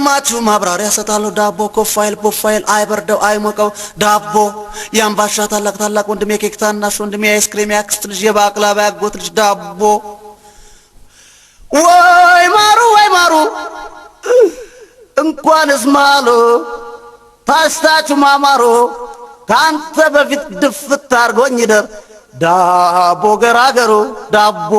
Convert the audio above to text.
ካልሰማችሁ ማብራሪያ ሰጣለሁ ዳቦ ፕሮፋይል አይበርደው አይሞቀው ዳቦ ያምባሻ ታላቅ ወንድሜ የኬክ ታናሽ ወንድሜ የአይስክሪም ያክስት ልጅ የባቅላባ ያጎት ልጅ ዳቦ ወይ ማሩ እንኳንስ ማሉ ታስታችሁ ማማሩ ካንተ በፊት ድፍት አርጎኝ ይደር ዳቦ ገራገሩ ዳቦ